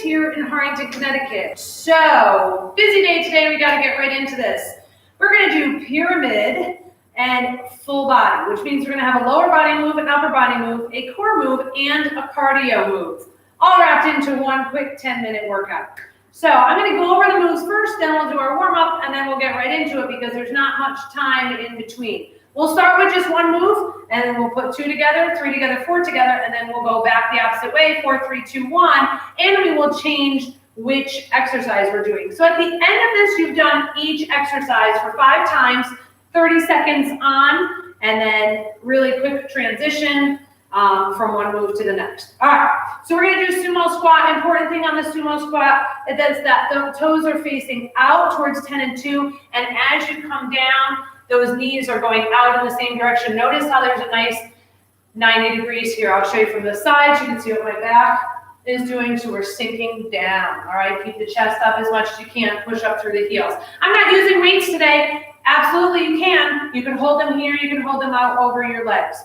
here in Harrington, Connecticut. So, busy day today, we gotta get right into this. We're gonna do pyramid and full body, which means we're gonna have a lower body move, an upper body move, a core move, and a cardio move, all wrapped into one quick 10-minute workout. So I'm gonna go over the moves first, then we'll do our warm-up, and then we'll get right into it because there's not much time in between. We'll start with just one move, and then we'll put 2 together, 3 together, 4 together, and then we'll go back the opposite way, 4, 3, 2, 1, and we will change which exercise we're doing. So at the end of this, you've done each exercise for 5 times, 30 seconds on, and then really quick transition from one move to the next. All right, so we're gonna do sumo squat. Important thing on the sumo squat is that the toes are facing out towards 10 and 2, and as you come down, those knees are going out in the same direction. Notice how there's a nice 90 degrees here. I'll show you from the side so you can see what my back is doing. So we're sinking down, all right? Keep the chest up as much as you can. Push up through the heels. I'm not using weights today. Absolutely you can. You can hold them here. You can hold them out over your legs.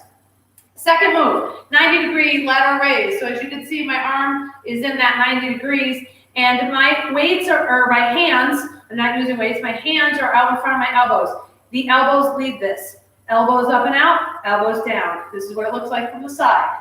Second move, 90 degree lateral raise. So as you can see, my arm is in that 90 degrees and my weights or my hands, I'm not using weights, my hands are out in front of my elbows. The elbows lead this. Elbows up and out, elbows down. This is what it looks like from the side.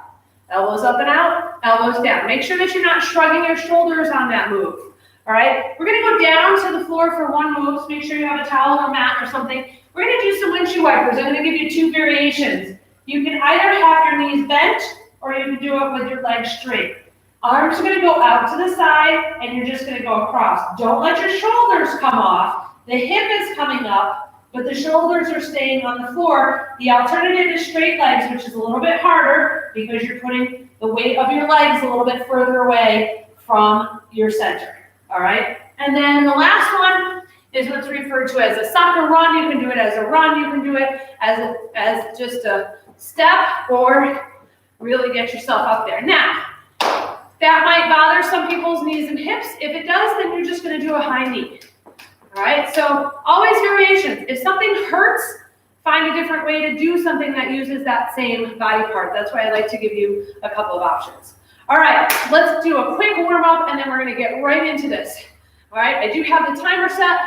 Elbows up and out, elbows down. Make sure that you're not shrugging your shoulders on that move. All right, we're gonna go down to the floor for one move. So make sure you have a towel or mat or something. We're gonna do some windshield wipers. I'm gonna give you 2 variations. You can either have your knees bent or you can do it with your legs straight. Arms are gonna go out to the side and you're just gonna go across. Don't let your shoulders come off. The hip is coming up, but the shoulders are staying on the floor. The alternative is straight legs, which is a little bit harder because you're putting the weight of your legs a little bit further away from your center, all right? And then the last one is what's referred to as a soccer run. You can do it as a run. You can do it as just a step or really get yourself up there. Now, that might bother some people's knees and hips. If it does, then you're just gonna do a high knee. All right, so always variations. If something hurts, find a different way to do something that uses that same body part. That's why I like to give you a couple of options. All right, let's do a quick warm up and then we're gonna get right into this. All right, I do have the timer set.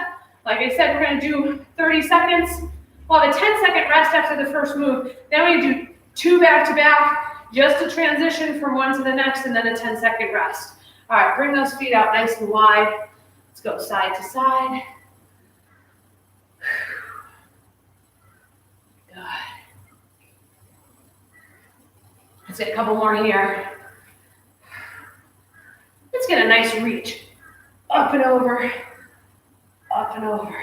Like I said, we're gonna do 30 seconds. We'll have a 10-second rest after the first move. Then we do 2 back to back, just to transition from one to the next and then a 10-second rest. All right, bring those feet out nice and wide. Let's go side to side. Good. Let's get a couple more here. Let's get a nice reach. Up and over, up and over.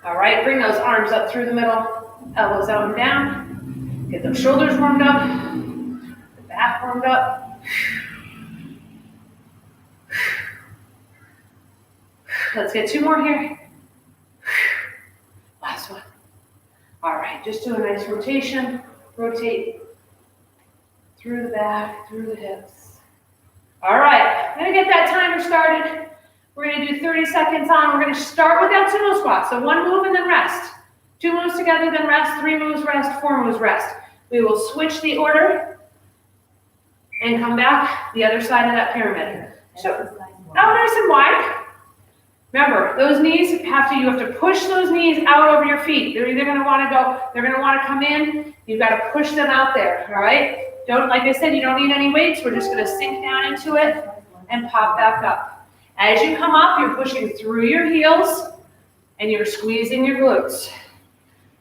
All right, bring those arms up through the middle, elbows out and down. Get those shoulders warmed up, the back warmed up. Let's get 2 more here. Last one. All right, just do a nice rotation. Rotate through the back, through the hips. All right, I'm gonna get that timer started. We're gonna do 30 seconds on. We're gonna start with that sumo squat. So 1 move and then rest. 2 moves together, then rest. 3 moves, rest. 4 moves, rest. We will switch the order and come back the other side of that pyramid. So, now nice and wide. Remember, those knees you have to push those knees out over your feet. They're either gonna wanna go, they're gonna wanna come in. You've gotta push them out there, all right? Like I said, you don't need any weights. We're just gonna sink down into it and pop back up. As you come up, you're pushing through your heels and you're squeezing your glutes.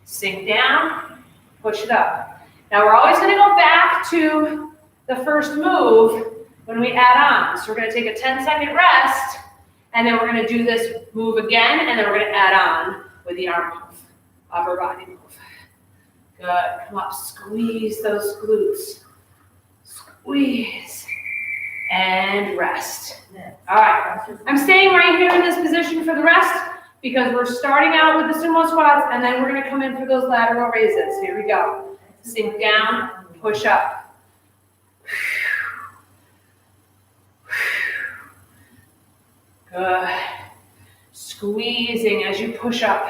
Sink down, push it up. Now we're always gonna go back to the first move when we add on. So we're gonna take a 10-second rest and then we're gonna do this move again and then we're gonna add on with the arm move, upper body move. Good, come up, squeeze those glutes. Squeeze and rest. All right, I'm staying right here in this position for the rest because we're starting out with the sumo squats and then we're gonna come in for those lateral raises. Here we go. Sink down, push up. Good. Squeezing as you push up.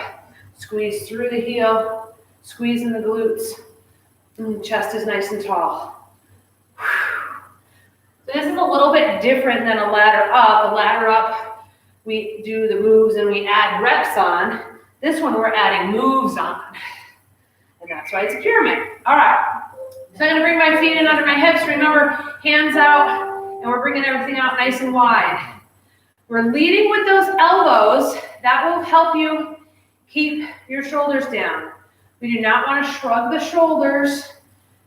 Squeeze through the heel, squeeze in the glutes. Chest is nice and tall. So this is a little bit different than a ladder up. A ladder up, we do the moves and we add reps on. This one, we're adding moves on. And that's why it's a pyramid. All right. So I'm going to bring my feet in under my hips. Remember, hands out, and we're bringing everything out nice and wide. We're leading with those elbows. That will help you keep your shoulders down. We do not want to shrug the shoulders.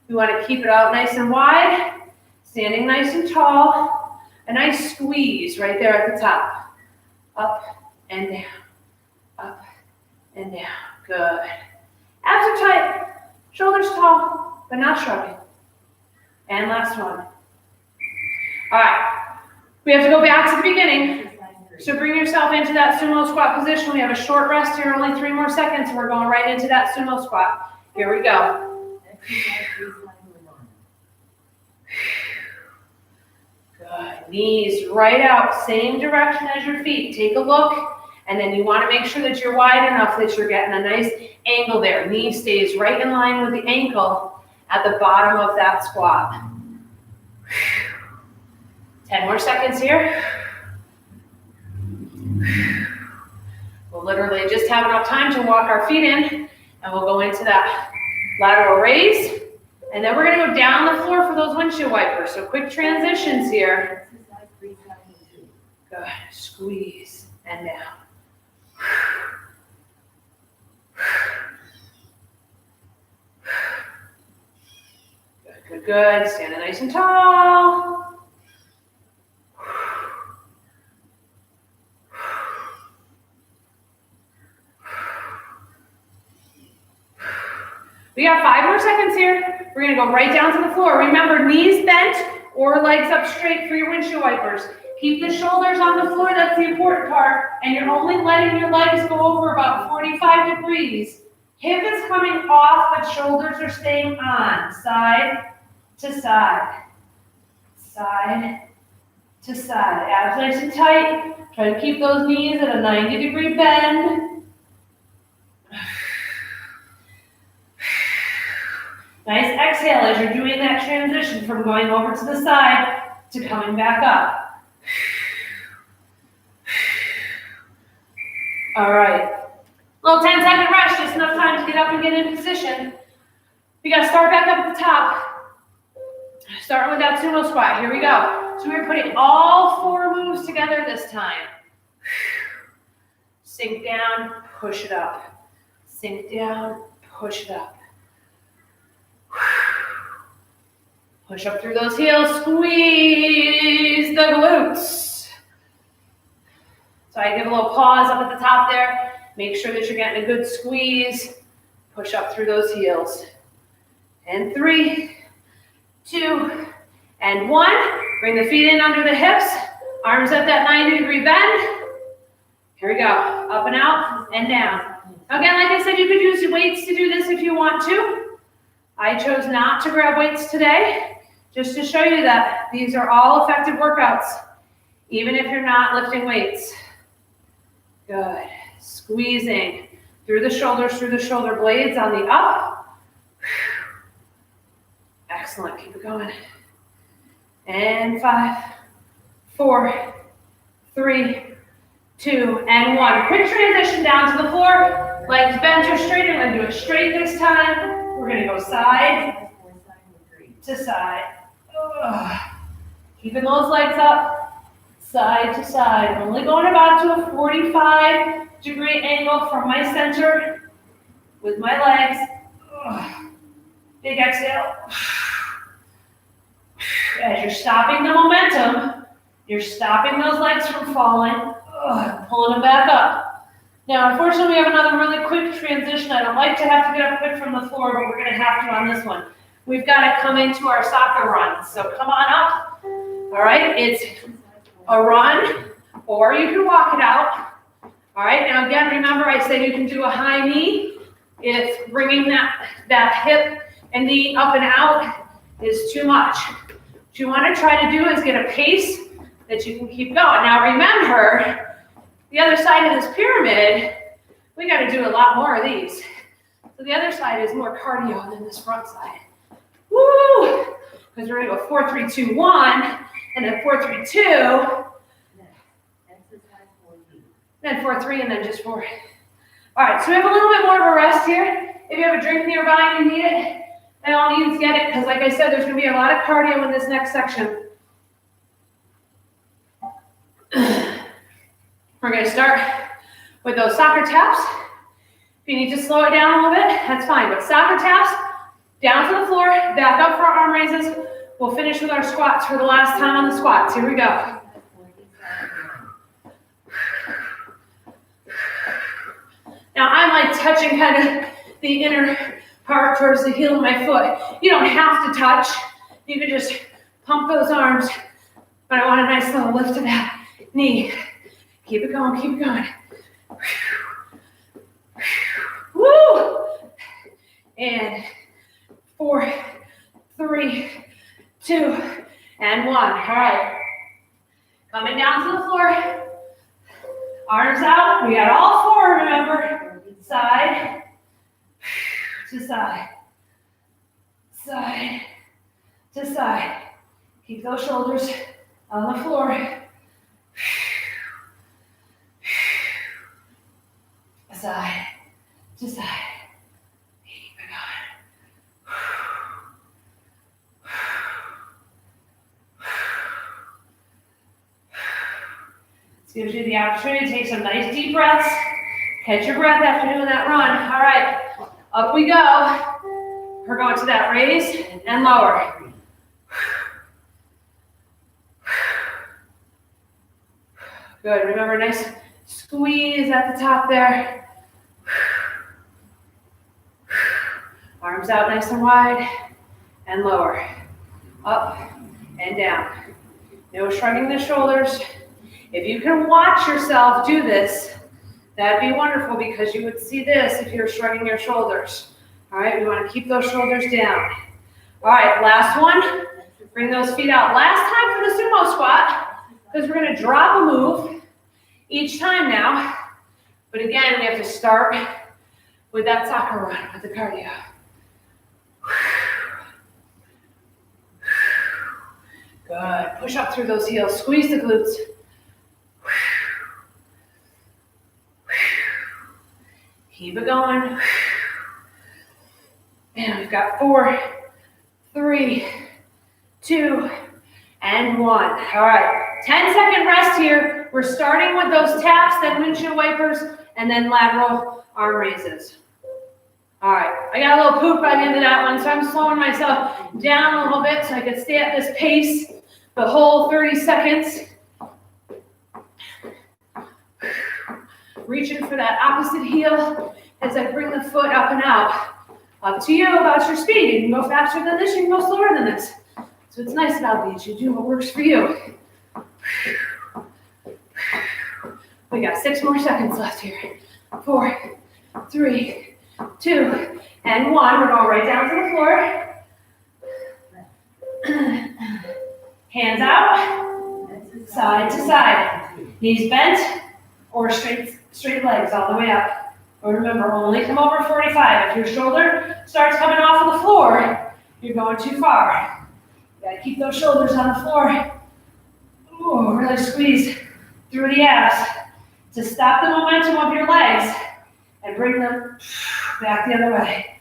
We want to keep it out nice and wide, standing nice and tall. A nice squeeze right there at the top. Up and down, up and down. Good. Abs are tight, shoulders tall, but not shrugging. And last one. All right, we have to go back to the beginning. So bring yourself into that sumo squat position. We have a short rest here, only 3 more seconds. We're going right into that sumo squat. Here we go. Good. Knees right out, same direction as your feet. Take a look, and then you want to make sure that you're wide enough that you're getting a nice angle there. Knee stays right in line with the ankle at the bottom of that squat. 10 more seconds here. We'll literally just have enough time to walk our feet in, and we'll go into that lateral raise. And then we're going to go down the floor for those windshield wipers. So quick transitions here. Good. Squeeze and down. Good, good, good. Standing nice and tall. We got 5 more seconds here. We're gonna go right down to the floor. Remember, knees bent or legs up straight for your windshield wipers. Keep the shoulders on the floor, that's the important part. And you're only letting your legs go over about 45 degrees. Hip is coming off, but shoulders are staying on. Side to side. Side to side. Abs nice and tight. Try to keep those knees at a 90-degree bend. Nice exhale as you're doing that transition from going over to the side to coming back up. All right. Little 10-second rest, just enough time to get up and get in position. We got to start back up at the top. Starting with that sumo squat. Here we go. So we're putting all 4 moves together this time. Sink down, push it up. Sink down, push it up. Push up through those heels, squeeze the glutes. So I give a little pause up at the top there. Make sure that you're getting a good squeeze. Push up through those heels. And 3, 2, and 1. Bring the feet in under the hips. Arms at that 90-degree bend. Here we go. Up and out and down. Again, like I said, you could use weights to do this if you want to. I chose not to grab weights today, just to show you that these are all effective workouts, even if you're not lifting weights. Good. Squeezing through the shoulder blades on the up. Excellent. Keep it going. And 5, 4, 3, 2, and 1. Quick transition down to the floor. Legs bent or straight. I'm going to do it straight this time. We're going to go side to side. Keeping those legs up, side to side. Only going about to a 45-degree angle from my center with my legs. Big exhale. As you're stopping the momentum, you're stopping those legs from falling, pulling them back up. Now, unfortunately, we have another really quick transition. I don't like to have to get up quick from the floor, but we're going to have to on this one. We've got to come into our soccer run. So come on up. All right, it's a run, or you can walk it out. All right, now again, remember I said you can do a high knee if bringing that hip and knee up and out is too much. What you want to try to do is get a pace that you can keep going. Now remember, the other side of this pyramid, We got to do a lot more of these. So the other side is more cardio than this front side. Woo! Because we're going to go 4, 3, 2, 1, and then 4, 3, 2. Then 4, 3, and then just 4. All right, so we have a little bit more of a rest here. If you have a drink nearby and you need it, by all means get it, because like I said, there's going to be a lot of cardio in this next section. We're going to start with those soccer taps. If you need to slow it down a little bit, that's fine. But soccer taps, down to the floor, back up for our arm raises. We'll finish with our squats for the last time on the squats. Here we go. Now I'm like touching kind of the inner part towards the heel of my foot. You don't have to touch. You can just pump those arms. But I want a nice little lift to that knee. Keep it going, keep it going. Woo! And 4, 3, 2, and 1. All right. Coming down to the floor. Arms out. We got all 4, remember. Side to side. Side to side. Keep those shoulders on the floor. Side to side. Keep it going. This gives you the opportunity to take some nice deep breaths. Catch your breath after doing that run. All right, up we go. We're going to that raise and lower. Good, remember, nice squeeze at the top there. Arms out nice and wide and lower. Up and down. No shrugging the shoulders. If you can watch yourself do this, that'd be wonderful because you would see this if you're shrugging your shoulders. All right, we want to keep those shoulders down. All right, last one. Bring those feet out. Last time for the sumo squat, because we're going to drop a move each time now. But again, we have to start with that soccer run, with the cardio. Good. Push up through those heels. Squeeze the glutes. Keep it going. And we've got 4, 3, 2, and 1. All right. 10-second rest here. We're starting with those taps, then windshield wipers, and then lateral arm raises. All right, I got a little poop by the end of that one, so I'm slowing myself down a little bit so I can stay at this pace the whole 30 seconds. Reaching for that opposite heel as I bring the foot up and out. Up to you about your speed. You can go faster than this, you can go slower than this. So it's nice about these. You do what works for you. We got 6 more seconds left here. 4, 3, 2, and 1. We're going right down to the floor. Hands out, side to side. Knees bent or straight legs all the way up. Or remember, only come over 45. If your shoulder starts coming off of the floor, you're going too far. You gotta keep those shoulders on the floor. Ooh, really squeeze through the abs to stop the momentum of your legs and bring them back the other way.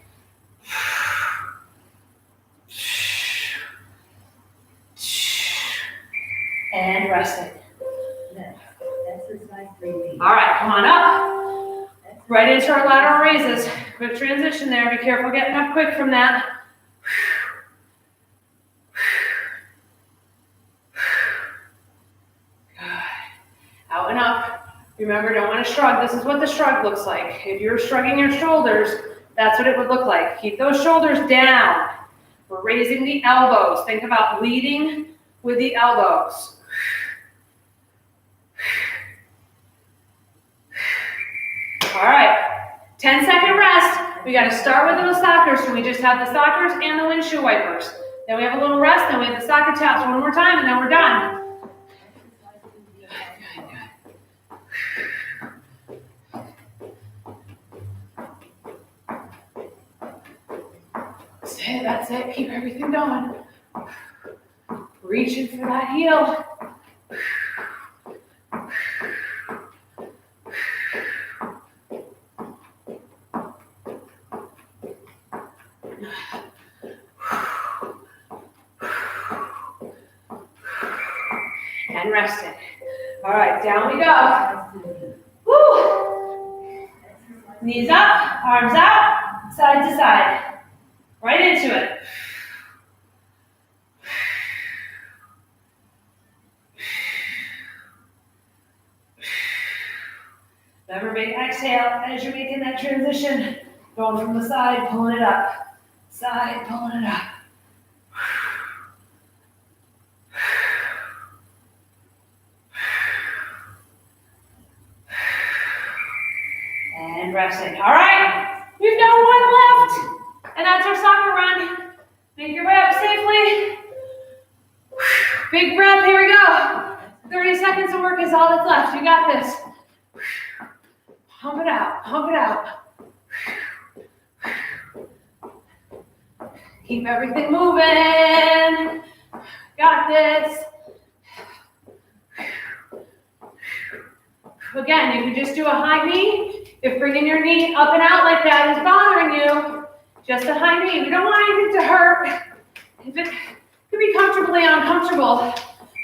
And resting. All right, come on up. Right into our lateral raises. Quick transition there. Be careful getting up quick from that. Good. Out and up. Remember, don't want to shrug. This is what the shrug looks like. If you're shrugging your shoulders, that's what it would look like. Keep those shoulders down. We're raising the elbows. Think about leading with the elbows. All right, 10-second rest. We got to start with those sockers. So we just have the sockers and the windshield wipers. Then we have a little rest. Then we have the soccer taps one more time, and then we're done. that's it. Keep everything going. Reaching for that heel. And resting. All right, down we go. Woo! Knees up, arms out, side to side. Right into it. Remember, big exhale as you're making that transition. Going from the side, pulling it up. Side, pulling it up. And resting. All right, we've got one left. And that's our soccer run. Make your way up safely. Big breath, here we go. 30 seconds of work is all that's left. You got this. Pump it out, pump it out. Keep everything moving. Got this. Again, you can just do a high knee. If bringing your knee up and out like that is bothering you, just a high knee. We don't want anything to hurt. If it could be comfortably uncomfortable,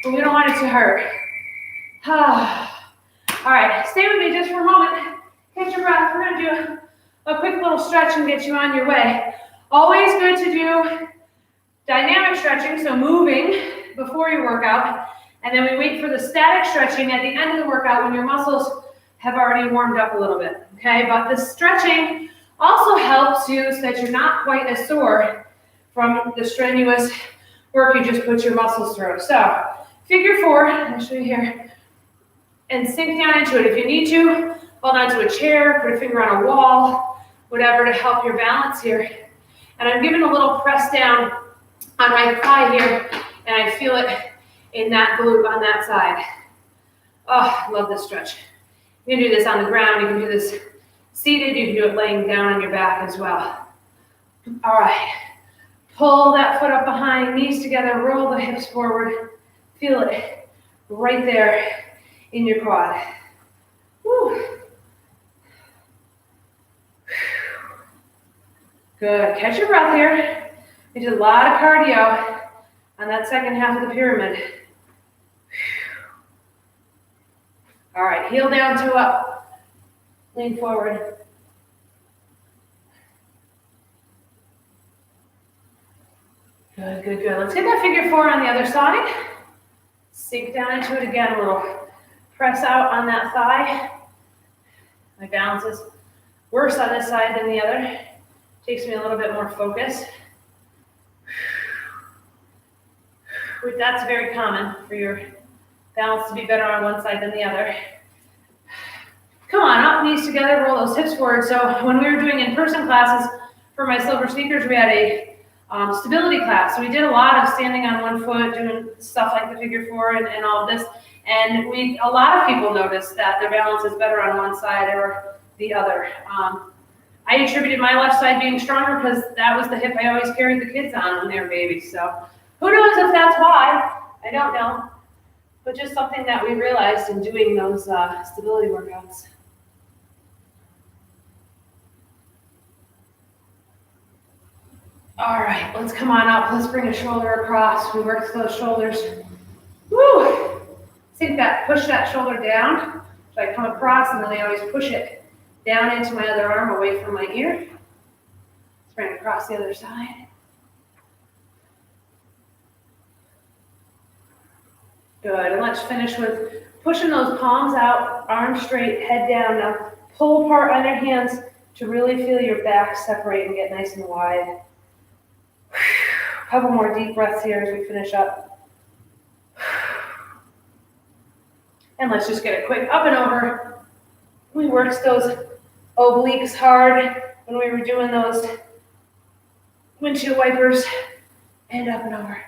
but we don't want it to hurt. All right, stay with me just for a moment. Catch your breath. We're going to do a quick little stretch and get you on your way. Always good to do dynamic stretching, so moving before your workout. And then we wait for the static stretching at the end of the workout when your muscles have already warmed up a little bit, okay? But the stretching also helps you so that you're not quite as sore from the strenuous work you just put your muscles through. So, figure four, I'll show you here, and sink down into it. If you need to, hold onto a chair, put a finger on a wall, whatever to help your balance here. And I'm giving a little press down on my thigh here, and I feel it in that glute on that side. Oh, I love this stretch. You can do this on the ground. You can do this seated. You can do it laying down on your back as well. All right. Pull that foot up behind, knees together, roll the hips forward. Feel it right there in your quad. Woo. Good. Catch your breath here. We did a lot of cardio on that second half of the pyramid. All right, heel down, toe up. Lean forward. Good, good, good. Let's get that figure four on the other side. Sink down into it again a little. Press out on that thigh. My balance is worse on this side than the other. Takes me a little bit more focus. That's very common for your balance to be better on one side than the other. Come on, up, knees together, roll those hips forward. So when we were doing in-person classes for my silver sneakers, we had a stability class. So we did a lot of standing on one foot, doing stuff like the figure four and all of this. And a lot of people noticed that their balance is better on one side or the other. I attributed my left side being stronger because that was the hip I always carried the kids on when they were babies. So who knows if that's why? I don't know. But just something that we realized in doing those stability workouts. All right, let's come on up. Let's bring a shoulder across. We work those shoulders. Woo! Sink that, push that shoulder down. So I come across and then I always push it down into my other arm away from my ear. Let's bring it across the other side. Good, and let's finish with pushing those palms out, arms straight, head down. Now pull apart on your hands to really feel your back separate and get nice and wide. A couple more deep breaths here as we finish up. And let's just get a quick up and over. We worked those obliques hard when we were doing those windshield wipers. And up and over.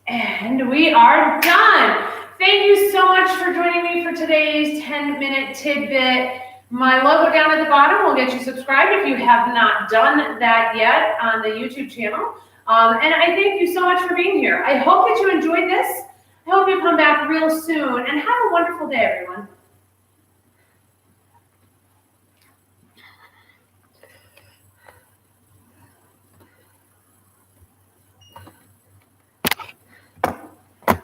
And we are done. Thank you so much for joining me for today's 10-minute tidbit. My logo down at the bottom will get you subscribed if you have not done that yet on the YouTube channel. And I thank you so much for being here. I hope that you enjoyed this. I hope you come back real soon and have a wonderful day, everyone.